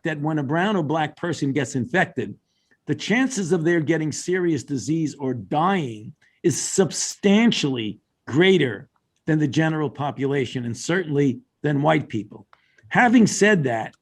that when a brown or black person gets infected, the chances of their getting serious disease or dying is substantially greater than the general population, and certainly than white people. Having said that,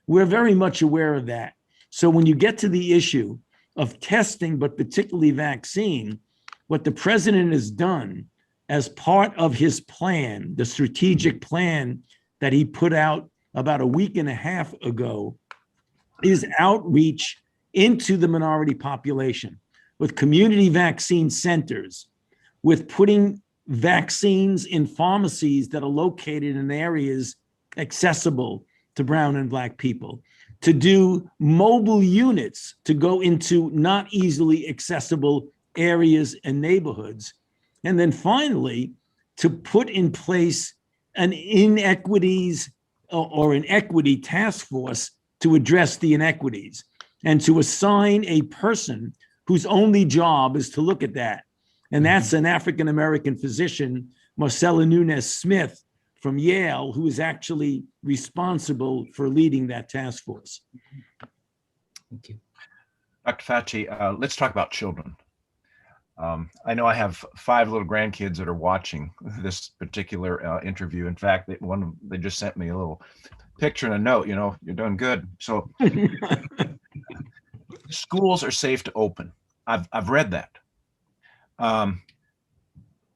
we're very much aware of that. So when you get to the issue of testing, but particularly vaccine, what the president has done as part of his plan, the strategic plan that he put out about a week and a half ago, is outreach into the minority population with community vaccine centers, with putting vaccines in pharmacies that are located in areas accessible to brown and black people, to do mobile units to go into not easily accessible areas and neighborhoods. And then finally, to put in place an inequities or an equity task force to address the inequities and to assign a person whose only job is to look at that. And that's an African-American physician, Marcella Nunes-Smith from Yale, who is actually responsible for leading that task force. Thank you. Dr. Fauci, let's talk about children. I know I have 5 little grandkids that are watching this particular interview. In fact, they just sent me a little picture and a note, you know, you're doing good. So schools are safe to open. I've read that.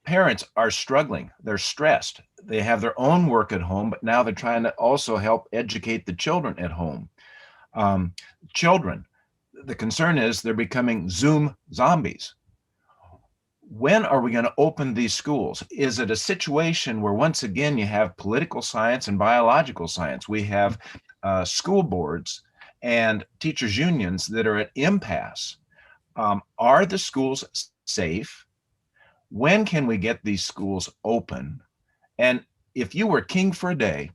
Parents are struggling. They're stressed. They have their own work at home, but now they're trying to also help educate the children at home. Children, the concern is they're becoming Zoom zombies. When are we going to open these schools? Is it a situation where once again you have political science and biological science? We have school boards and teachers unions that are at impasse. Are the schools safe? When can we get these schools open? And if you were king for a day,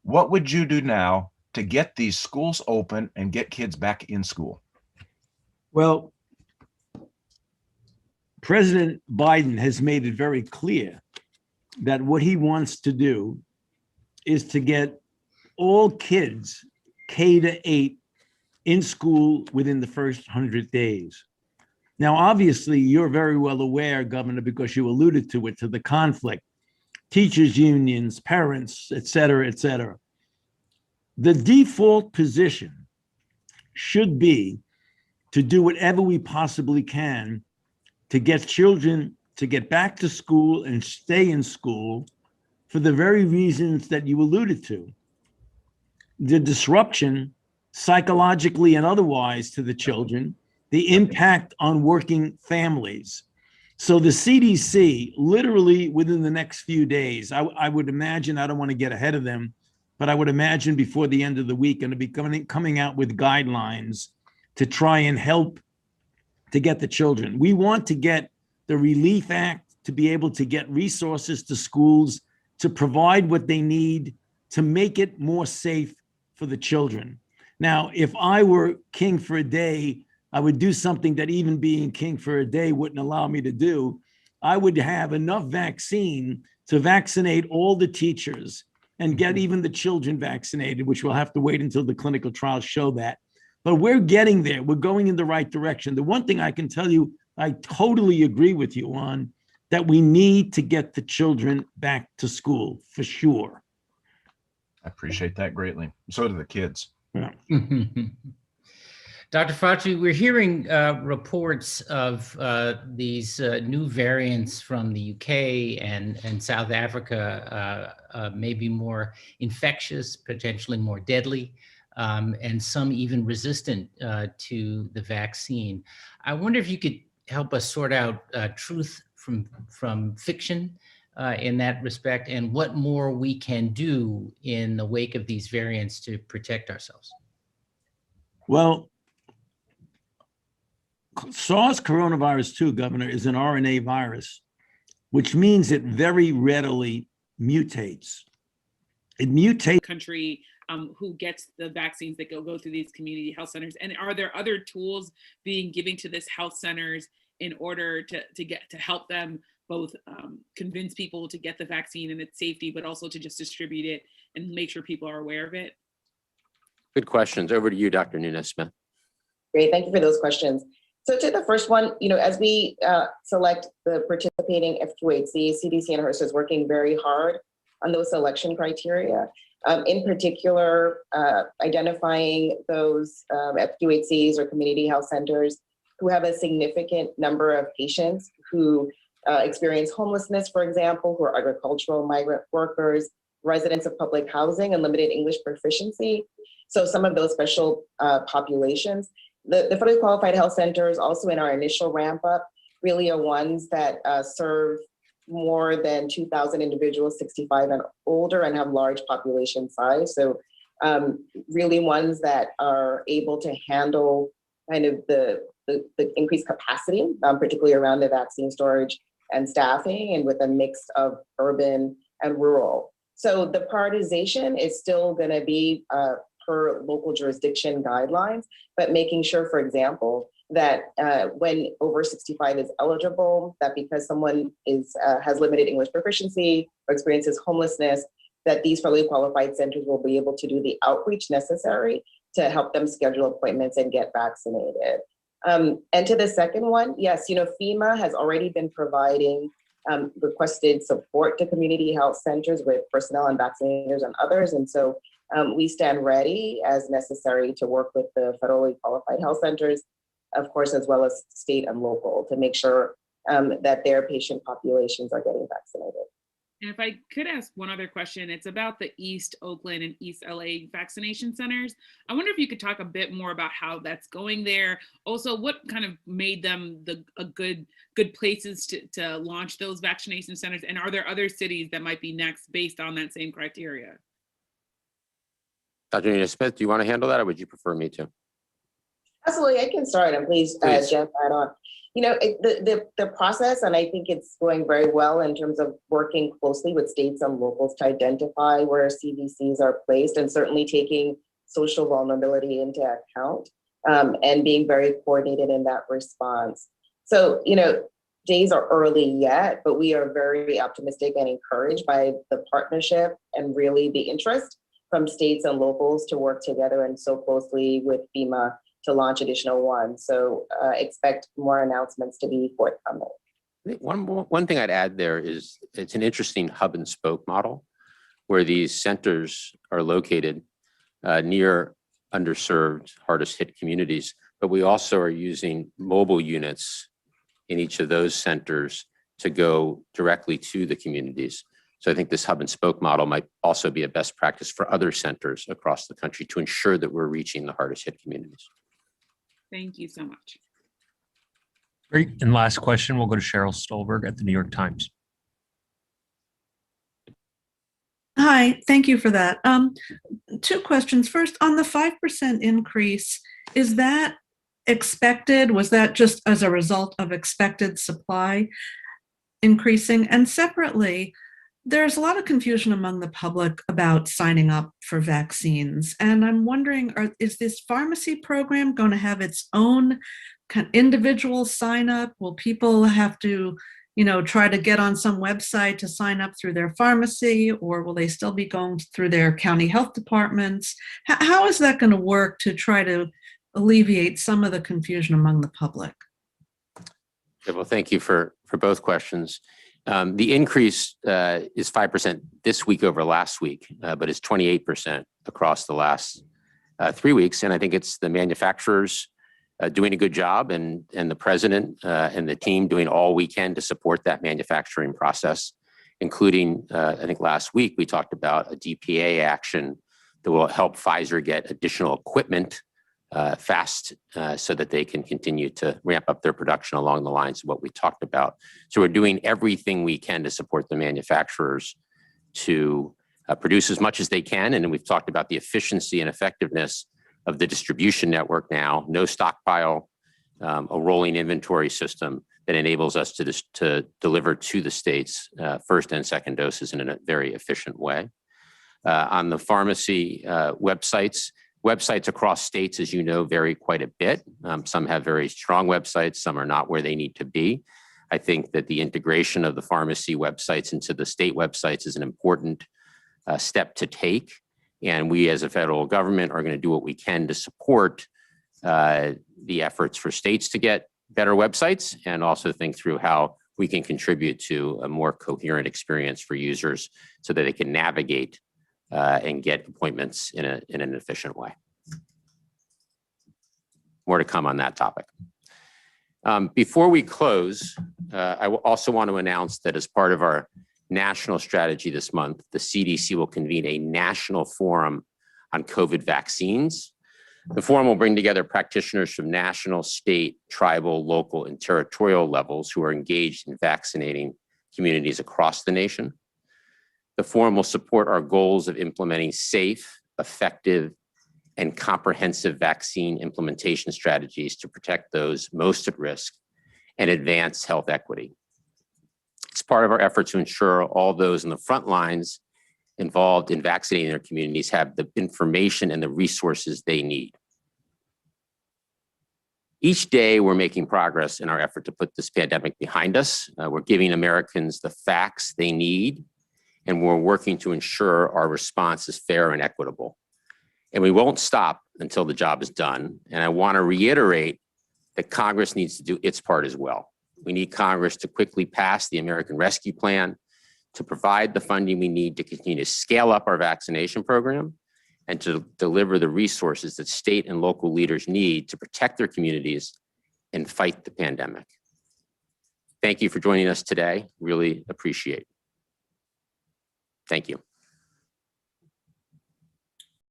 what would you do now to get these schools open and get kids back in school? Well, President Biden has made it very clear that what he wants to do is to get all kids K-8 in school within the first 100 days. Now, obviously, you're very well aware, Governor, because you alluded to it, to the conflict, teachers unions, parents, et cetera, et cetera. The default position should be to do whatever we possibly can to get children to get back to school and stay in school for the very reasons that you alluded to. The disruption, psychologically and otherwise, to the children, the impact on working families. So the CDC, literally within the next few days, I would imagine, I don't want to get ahead of them, but I would imagine before the end of the week, going to be coming out with guidelines to try and help to get the children. We want to get the Relief Act to be able to get resources to schools to provide what they need to make it more safe for the children. Now, if I were king for a day, I would do something that even being king for a day wouldn't allow me to do. I would have enough vaccine to vaccinate all the teachers and get even the children vaccinated, which we'll have to wait until the clinical trials show that. But we're getting there. We're going in the right direction. The one thing I can tell you, I totally agree with you on, that we need to get the children back to school for sure. I appreciate that greatly. So do the kids. Yeah. Dr. Fauci, we're hearing reports of these new variants from the UK and South Africa, maybe more infectious, potentially more deadly, and some even resistant to the vaccine. I wonder if you could help us sort out truth from fiction in that respect, and what more we can do in the wake of these variants to protect ourselves. Well, SARS coronavirus 2, Governor, is an RNA virus, which means it very readily mutates. It mutates. Country who gets the vaccines that go through these community health centers, and are there other tools being given to this health centers in order to help them both convince people to get the vaccine and its safety, but also to just distribute it and make sure people are aware of it? Good questions. Over to you, Dr. Nunes-Smith. Great, thank you for those questions. So to the first one, as we select the participating FQHC, CDC and HRSA is working very hard on those selection criteria. In particular, identifying those FQHCs or community health centers who have a significant number of patients who experience homelessness, for example, who are agricultural migrant workers, residents of public housing, and limited English proficiency. So some of those special populations. The federally qualified health centers, also in our initial ramp up, really are ones that serve more than 2,000 individuals 65 and older and have large population size. So really ones that are able to handle kind of the increased capacity, particularly around the vaccine storage and staffing, and with a mix of urban and rural. So the prioritization is still going to be per local jurisdiction guidelines, but making sure, for example, that when over 65 is eligible, that because someone has limited English proficiency or experiences homelessness, that these federally qualified centers will be able to do the outreach necessary to help them schedule appointments and get vaccinated. And to the second one, yes, FEMA has already been providing requested support to community health centers with personnel and vaccinators and others. And so we stand ready as necessary to work with the federally qualified health centers, of course, as well as state and local, to make sure that their patient populations are getting vaccinated. And if I could ask one other question, it's about the East Oakland and East LA vaccination centers. I wonder if you could talk a bit more about how that's going there. Also, what kind of made them a good places to launch those vaccination centers? And are there other cities that might be next based on that same criteria? Dr. Nunes-Smith, do you want to handle that, or would you prefer me to? Absolutely, I can start, and please. Jeff, add on. The process, and I think it's going very well in terms of working closely with states and locals to identify where CVCs are placed, and certainly taking social vulnerability into account, and being very coordinated in that response. So, days are early yet, but we are very optimistic and encouraged by the partnership and really the interest from states and locals to work together and so closely with FEMA to launch additional ones. So expect more announcements to be forthcoming. I think one thing I'd add there is it's an interesting hub and spoke model where these centers are located near underserved, hardest hit communities, but we also are using mobile units in each of those centers to go directly to the communities. So I think this hub and spoke model might also be a best practice for other centers across the country to ensure that we're reaching the hardest hit communities. Thank you so much. Great. And last question, we'll go to Cheryl Stolberg at the New York Times. Hi, thank you for that. Two questions. First, on the 5% increase, is that expected? Was that just as a result of expected supply increasing? And separately, there's a lot of confusion among the public about signing up for vaccines. And I'm wondering, is this pharmacy program going to have its own individual sign up? Will people have to, try to get on some website to sign up through their pharmacy, or will they still be going through their county health departments? How is that going to work to try to alleviate some of the confusion among the public? Okay, well, thank you for both questions. The increase is 5% this week over last week, but it's 28% across the last 3 weeks. And I think it's the manufacturers doing a good job, and the president and the team doing all we can to support that manufacturing process, including, I think last week we talked about a DPA action that will help Pfizer get additional equipment fast so that they can continue to ramp up their production along the lines of what we talked about. So we're doing everything we can to support the manufacturers to produce as much as they can. And we've talked about the efficiency and effectiveness of the distribution network now, no stockpile, a rolling inventory system that enables us to deliver to the states first and second doses in a very efficient way. On the pharmacy websites across states, as you know, vary quite a bit. Some have very strong websites, some are not where they need to be. I think that the integration of the pharmacy websites into the state websites is an important step to take. And we as a federal government are going to do what we can to support the efforts for states to get better websites, and also think through how we can contribute to a more coherent experience for users so that they can navigate and get appointments in an efficient way. More to come on that topic. Before we close, I also want to announce that as part of our national strategy this month, the CDC will convene a national forum on COVID vaccines. The forum will bring together practitioners from national, state, tribal, local, and territorial levels who are engaged in vaccinating communities across the nation. The forum will support our goals of implementing safe, effective, and comprehensive vaccine implementation strategies to protect those most at risk and advance health equity. It's part of our effort to ensure all those in the front lines involved in vaccinating their communities have the information and the resources they need. Each day, we're making progress in our effort to put this pandemic behind us. We're giving Americans the facts they need, and we're working to ensure our response is fair and equitable. And we won't stop until the job is done. And I want to reiterate that Congress needs to do its part as well. We need Congress to quickly pass the American Rescue Plan, to provide the funding we need to continue to scale up our vaccination program, and to deliver the resources that state and local leaders need to protect their communities and fight the pandemic. Thank you for joining us today. Really appreciate it. Thank you.